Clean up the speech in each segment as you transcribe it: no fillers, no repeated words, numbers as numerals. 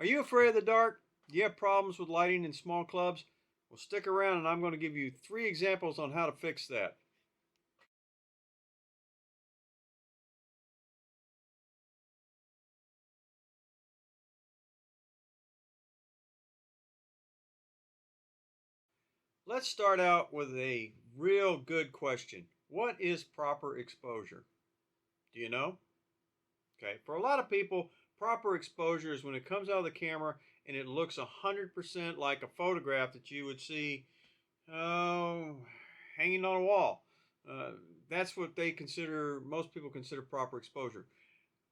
Are you afraid of the dark? Do you have problems with lighting in small clubs? Well, stick around and I'm going to give you 3 examples on how to fix that. Let's start out with a real good question. What is proper exposure? Do you know? Okay, for a lot of people, proper exposure is when it comes out of the camera and it looks 100% like a photograph that you would see hanging on a wall. That's what most people consider proper exposure.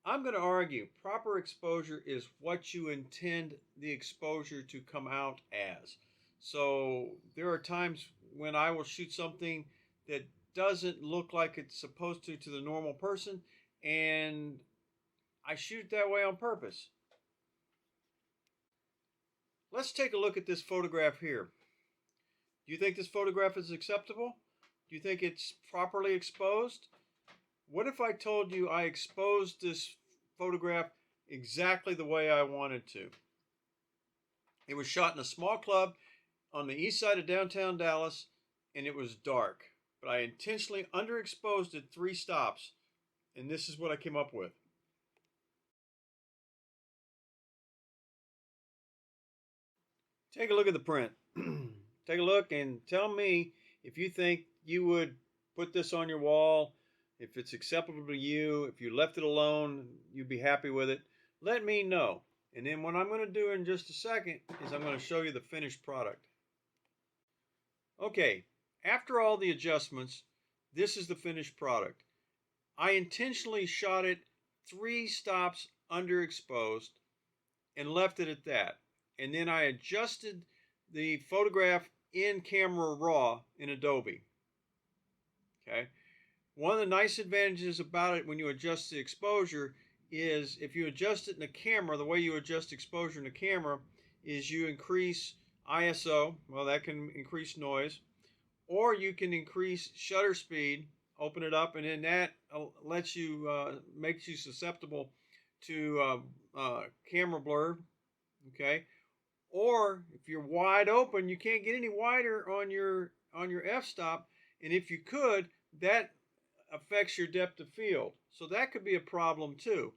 I'm going to argue proper exposure is what you intend the exposure to come out as. So there are times when I will shoot something that doesn't look like it's supposed to the normal person, and I shoot it that way on purpose. Let's take a look at this photograph here. Do you think this photograph is acceptable? Do you think it's properly exposed? What if I told you I exposed this photograph exactly the way I wanted to? It was shot in a small club on the east side of downtown Dallas, and it was dark. But I intentionally underexposed it 3 stops, and this is what I came up with. Take a look at the print. Take a look and tell me if you think you would put this on your wall, if it's acceptable to you, if you left it alone, you'd be happy with it. Let me know. And then what I'm going to do in just a second is I'm going to show you the finished product. Okay, after all the adjustments, this is the finished product. I intentionally shot it 3 stops underexposed and left it at that. And then I adjusted the photograph in camera raw in Adobe. Okay. One of the nice advantages about it when you adjust the exposure is if you adjust it in the camera, the way you adjust exposure in the camera is you increase ISO. Well, that can increase noise. Or you can increase shutter speed, open it up, and then that lets you, makes you susceptible to camera blur. Okay. Or if you're wide open, you can't get any wider on your f-stop, and if you could, that affects your depth of field. So that could be a problem too.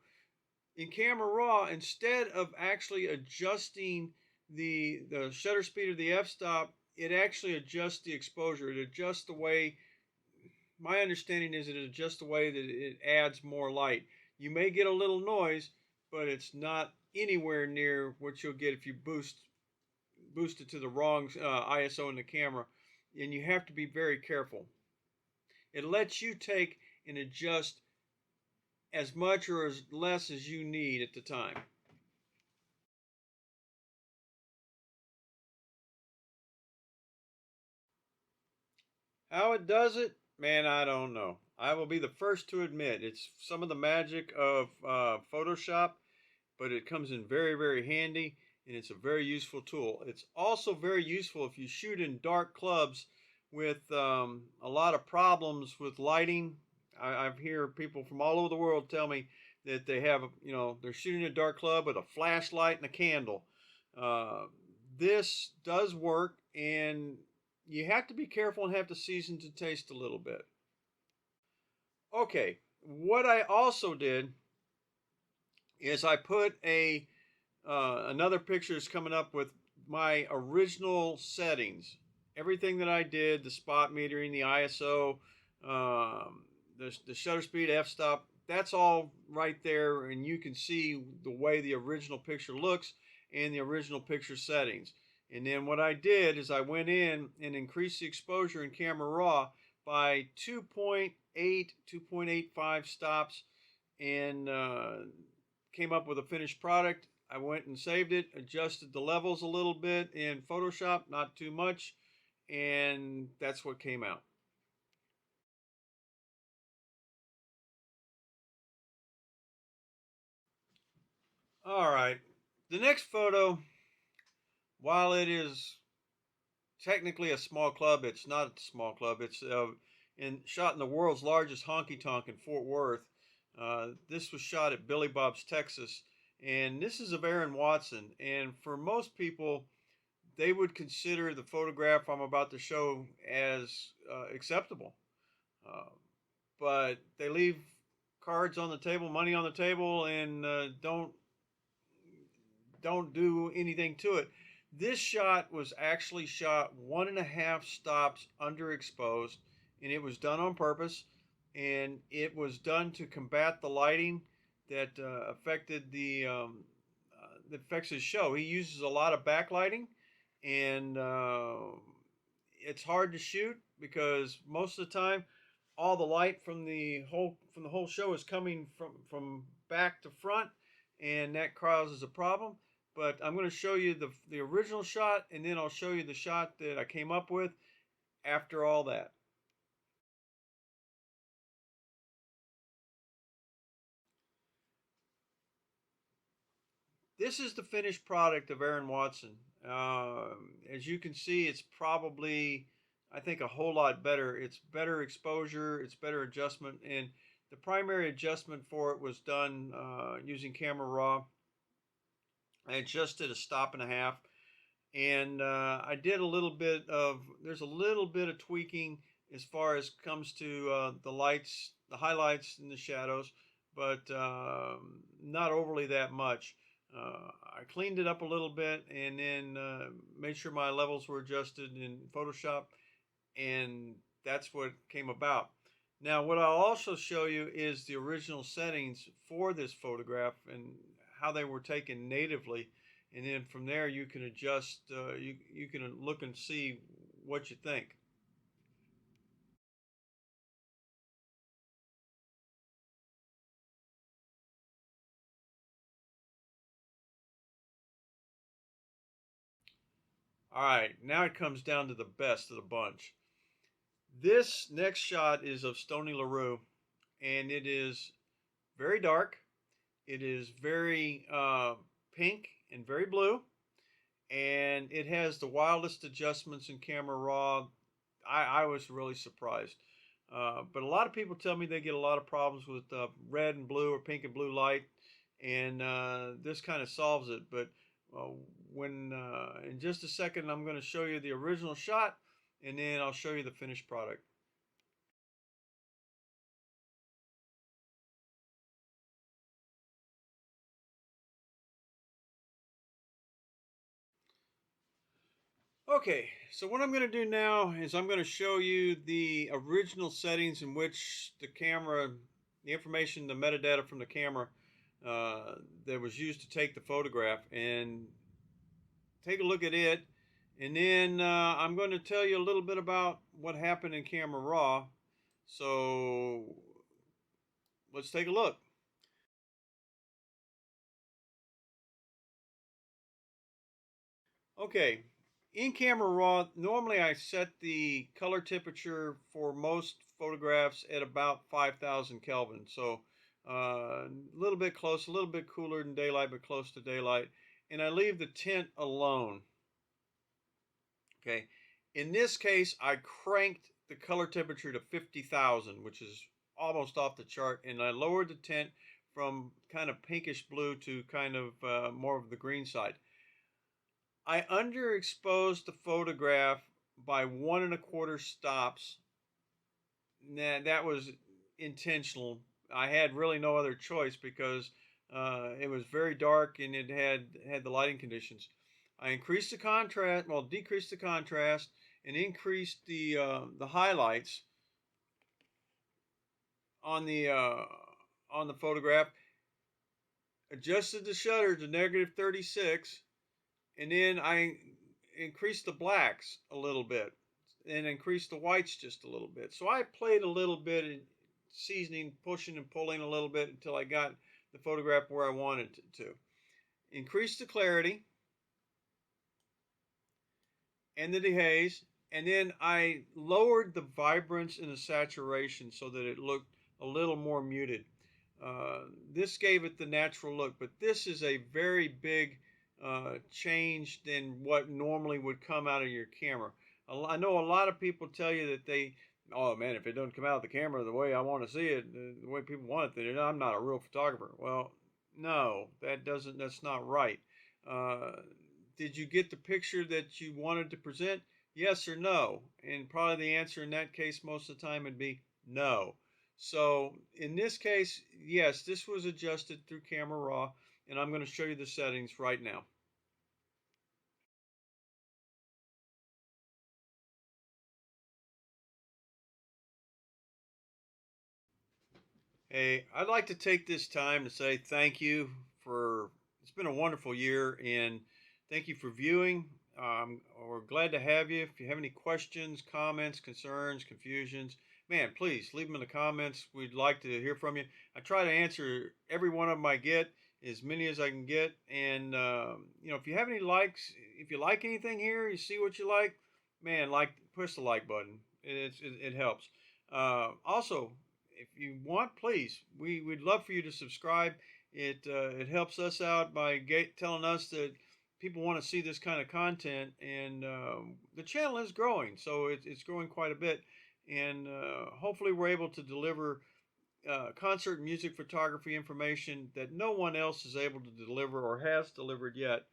In camera raw, instead of actually adjusting the shutter speed of the f-stop, it actually adjusts the exposure. It adjusts the way, my understanding is it adjusts the way that it adds more light. You may get a little noise, but it's not anywhere near what you'll get if you boost it to the wrong ISO in the camera, and you have to be very careful. It lets you take and adjust as much or as less as you need at the time. How it does it, man, I don't know. I will be the first to admit it's some of the magic of Photoshop, but it comes in very, very handy, and it's a very useful tool. It's also very useful if you shoot in dark clubs with a lot of problems with lighting. I've heard people from all over the world tell me that they have, they're shooting a dark club with a flashlight and a candle. This does work, and you have to be careful and have to season to taste a little bit. Okay, what I also did is I put another picture is coming up with my original settings. Everything that I did, the spot metering, the ISO, the shutter speed, f-stop, that's all right there, and you can see the way the original picture looks and the original picture settings. And then what I did is I went in and increased the exposure in camera raw by 2.8, 2.85 stops, and came up with a finished product. I went and saved it, adjusted the levels a little bit in Photoshop, not too much, and that's what came out. All right, the next photo, while it is technically a small club, it's not a small club. It's shot in the world's largest honky tonk in Fort Worth. This was shot at Billy Bob's, Texas, And this is of Aaron Watson. And for most people, they would consider the photograph I'm about to show as acceptable. Uh, but they leave cards on the table, money on the table, and don't do anything to it. This shot was actually shot 1.5 stops underexposed, and it was done on purpose, and it was done to combat the lighting that affected that affects his show. He uses a lot of backlighting, and it's hard to shoot because most of the time all the light from the whole show is coming from back to front, and that causes a problem. But I'm going to show you the original shot, and then I'll show you the shot that I came up with after all that. This is the finished product of Aaron Watson. As you can see, it's probably, I think, a whole lot better. It's better exposure, it's better adjustment, and the primary adjustment for it was done using Camera Raw. I adjusted a stop and a half, and I did a little bit of, there's a little bit of tweaking as far as comes to the lights, the highlights and the shadows, but not overly that much. I cleaned it up a little bit, and then made sure my levels were adjusted in Photoshop, and that's what came about. Now, what I'll also show you is the original settings for this photograph and how they were taken natively, and then from there you can adjust. You can look and see what you think. All right, now it comes down to the best of the bunch. This next shot is of Stony LaRue, and it is very dark. It is very pink and very blue, and it has the wildest adjustments in Camera Raw. I was really surprised. But a lot of people tell me they get a lot of problems with red and blue or pink and blue light, and this kind of solves it. But uh, when in just a second, I'm going to show you the original shot, and then I'll show you the finished product. Okay, so what I'm going to do now is I'm going to show you the original settings in which the camera, the information, the metadata from the camera that was used to take the photograph, and take a look at it. And then I'm going to tell you a little bit about what happened in Camera Raw. So let's take a look. Okay, in Camera Raw, normally I set the color temperature for most photographs at about 5,000 Kelvin. So a little bit close, a little bit cooler than daylight, but close to daylight. And I leave the tint alone. Okay, in this case, I cranked the color temperature to 50,000, which is almost off the chart, and I lowered the tint from kind of pinkish blue to kind of more of the green side. I underexposed the photograph by 1.25 stops. Nah, that was intentional. I had really no other choice because it was very dark and it had the lighting conditions. I increased the contrast, well, decreased the contrast, and increased the highlights on the photograph. Adjusted the shutter to -36, and then I increased the blacks a little bit and increased the whites just a little bit. So I played a little bit in seasoning, pushing and pulling a little bit until I got the photograph where I wanted it to. Increase the clarity and the dehaze, and then I lowered the vibrance and the saturation so that it looked a little more muted. This gave it the natural look, but this is a very big change than what normally would come out of your camera. I know a lot of people tell you that oh man, if it doesn't come out of the camera the way I want to see it, the way people want it, then I'm not a real photographer. Well, No, that's not right. Uh, did you get the picture that you wanted to present? Yes or no? And probably the answer in that case most of the time would be no. So in this case, yes, this was adjusted through Camera Raw, and I'm going to show you the settings right now. Hey, I'd like to take this time to say thank you for it's been a wonderful year, and thank you for viewing. We're glad to have you. If you have any questions, comments, concerns, confusions, man, please leave them in the comments. We'd like to hear from you. I try to answer every one of them I get, as many as I can get. And if you have any likes, if you like anything here, you see what you like, man, push the like button. It helps. Also, if you want, please, we'd love for you to subscribe. It helps us out by telling us that people want to see this kind of content, and the channel is growing, so it's growing quite a bit, and hopefully we're able to deliver concert music photography information that no one else is able to deliver or has delivered yet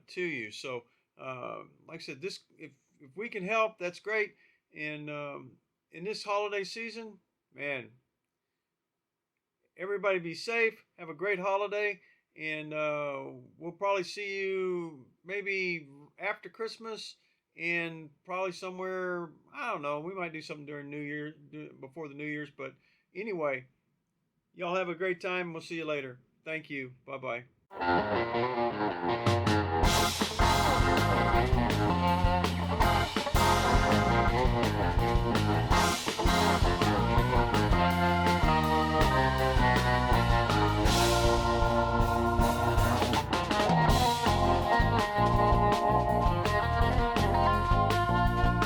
to you. So, like I said, this if we can help, that's great. And in this holiday season, man, everybody be safe. Have a great holiday, and we'll probably see you maybe after Christmas, and probably somewhere, I don't know. We might do something during New Year, before the New Year's. But anyway, y'all have a great time. We'll see you later. Thank you. Bye bye.